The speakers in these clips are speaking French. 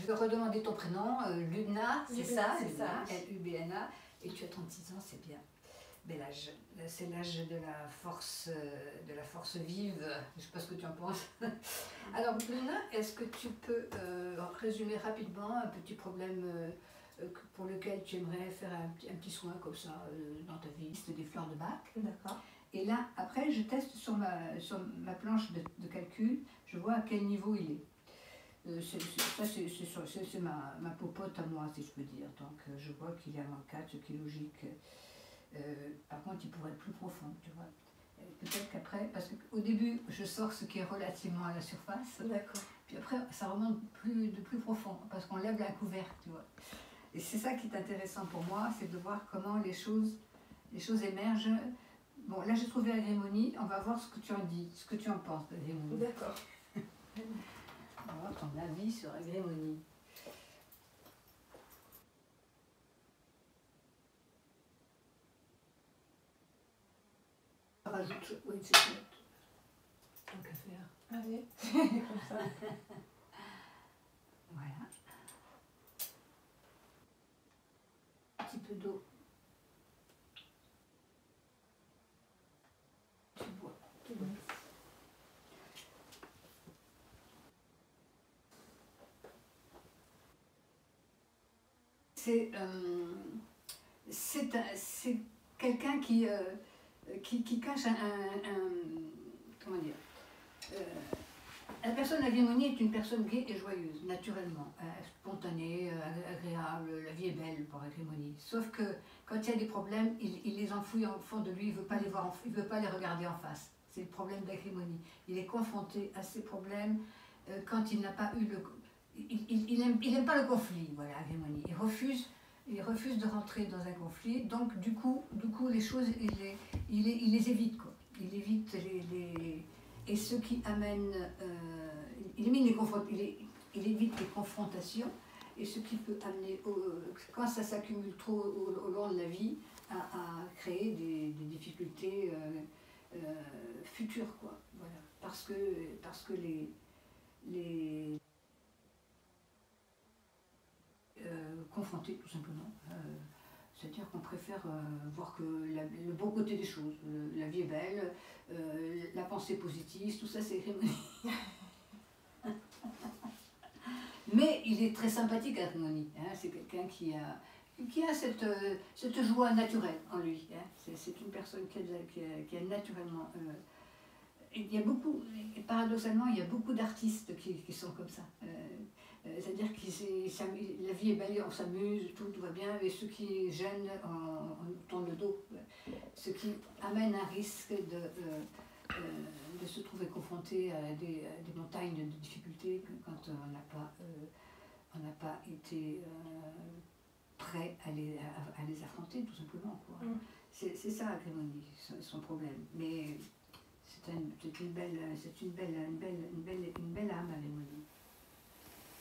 vais redemander ton prénom, Lubna, c'est ça, c'est ça. L-U-B-N-A, et tu as 36 ans, c'est bien. Bel âge. C'est l'âge de la force vive. Je ne sais pas ce que tu en penses. Alors, Lubna, est-ce que tu peux résumer rapidement un petit problème pour lequel tu aimerais faire un petit soin comme ça dans ta vie? C'est des fleurs de bac. D'accord. Et là, après, je teste sur ma planche de calcul, je vois à quel niveau il est. C'est ma popote à moi, si je peux dire. Donc, je vois qu'il est à moins 4, ce qui est logique. Par contre, il pourrait être plus profond, tu vois. Peut-être qu'après, parce qu'au début, je sors ce qui est relativement à la surface. D'accord. Puis après, ça remonte de plus profond, parce qu'on lève la couvercle, tu vois. Et c'est ça qui est intéressant pour moi, c'est de voir comment les choses émergent. Bon, là j'ai trouvé Agrémonie, on va voir ce que tu en dis, ce que tu en penses d'Agrémonie. D'accord. On va voir ton avis sur Agrémonie. Rajoute, oui, c'est chouette. Tant qu'à faire. Allez, comme ça. Voilà. Un petit peu d'eau. Tu bois. Tout bon. C'est quelqu'un qui cache comment dire, la personne Agrémonie est une personne gaie et joyeuse, naturellement, spontanée, agréable, la vie est belle pour Agrémonie. Sauf que quand il y a des problèmes, il les enfouit au fond de lui, il ne veut pas les voir, il veut pas les regarder en face. C'est le problème d'Agrémonie. Il est confronté à ces problèmes quand il n'a pas eu le... Il aime pas le conflit, voilà, Agrémonie. Il refuse de rentrer dans un conflit, donc du coup les choses, il les évite, quoi. Il évite et ce qui amène, il évite les confrontations, et ce qui peut amener, quand ça s'accumule trop au long de la vie, à créer des difficultés futures, quoi. Voilà. Parce que les confronter tout simplement. C'est-à-dire qu'on préfère voir que le bon côté des choses. La vie est belle, la pensée positive, tout ça c'est Agrémonie. Mais il est très sympathique Agrémonie. Hein, c'est quelqu'un qui a cette joie naturelle en lui. Hein. C'est une personne qui a naturellement... il y a beaucoup, paradoxalement, il y a beaucoup d'artistes qui sont comme ça. C'est-à-dire que la vie est belle, on s'amuse, tout va bien, et ce qui gêne, on tourne le dos. Ce qui amène un risque de se trouver confronté à des montagnes de difficultés quand on n'a pas été prêt à les affronter, tout simplement, quoi. C'est ça, Agrémonie, son problème. Mais c'est une belle âme, Agrémonie.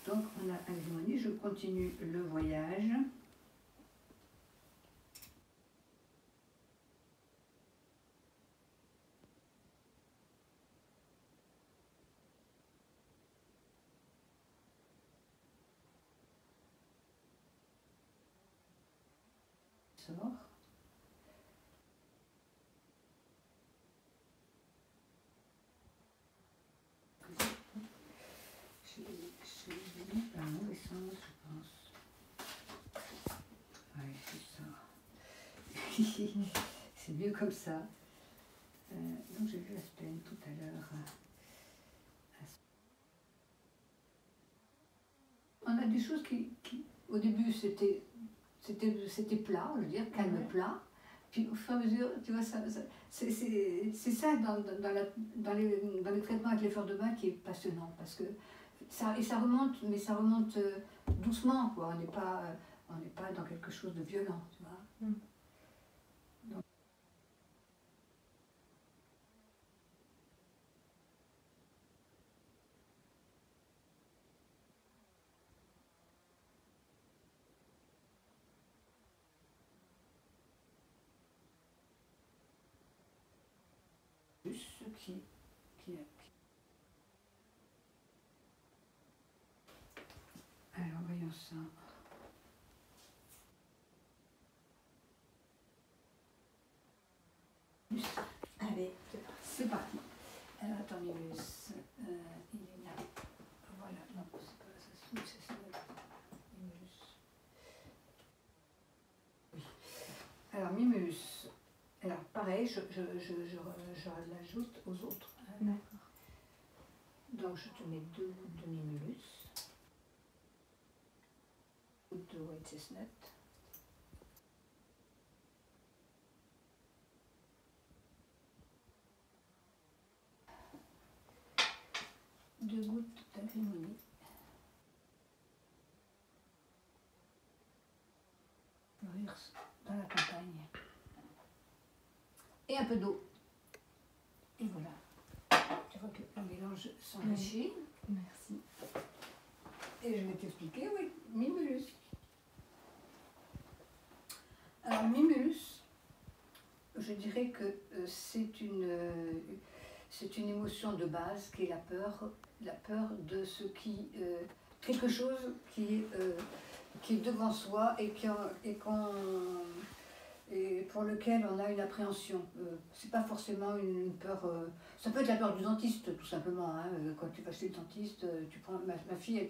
Donc on a Agrémonie, je continue le voyage. Sort. J'ai mis un mauvais sens, je pense. Oui, c'est ça. C'est mieux comme ça. Donc j'ai vu Aspen tout à l'heure. On a des choses qui au début, c'était plat, je veux dire, calme plat. Puis au fur et à mesure, tu vois, c'est ça dans les traitements avec les fleurs de bac qui est passionnant. Parce que ça remonte, mais ça remonte doucement, quoi. On n'est pas dans quelque chose de violent, tu vois. Donc, ce qui alors ça. Allez, C'est parti. Alors attends, Mimulus, il est là. Voilà, non, c'est pas ça, c'est ça. Mimulus. Oui. Alors Mimulus. Alors pareil, je l'ajoute aux autres. d'accord. Donc je te mets 2 gouttes de Mimulus. Gouttes de white chestnut. Deux gouttes d'agrémonie. Fleurir dans la campagne. Et un peu d'eau. Et voilà. Tu vois que le mélange s'enrichit. Merci. Et je vais t'expliquer, oui, Mimulus. Alors Mimulus, je dirais que c'est une émotion de base qui est la peur de ce qui, quelque chose qui est devant soi et pour lequel on a une appréhension. C'est pas forcément une peur. Ça peut être la peur du dentiste, tout simplement. Hein. Quand tu vas chez le dentiste, tu prends ma fille,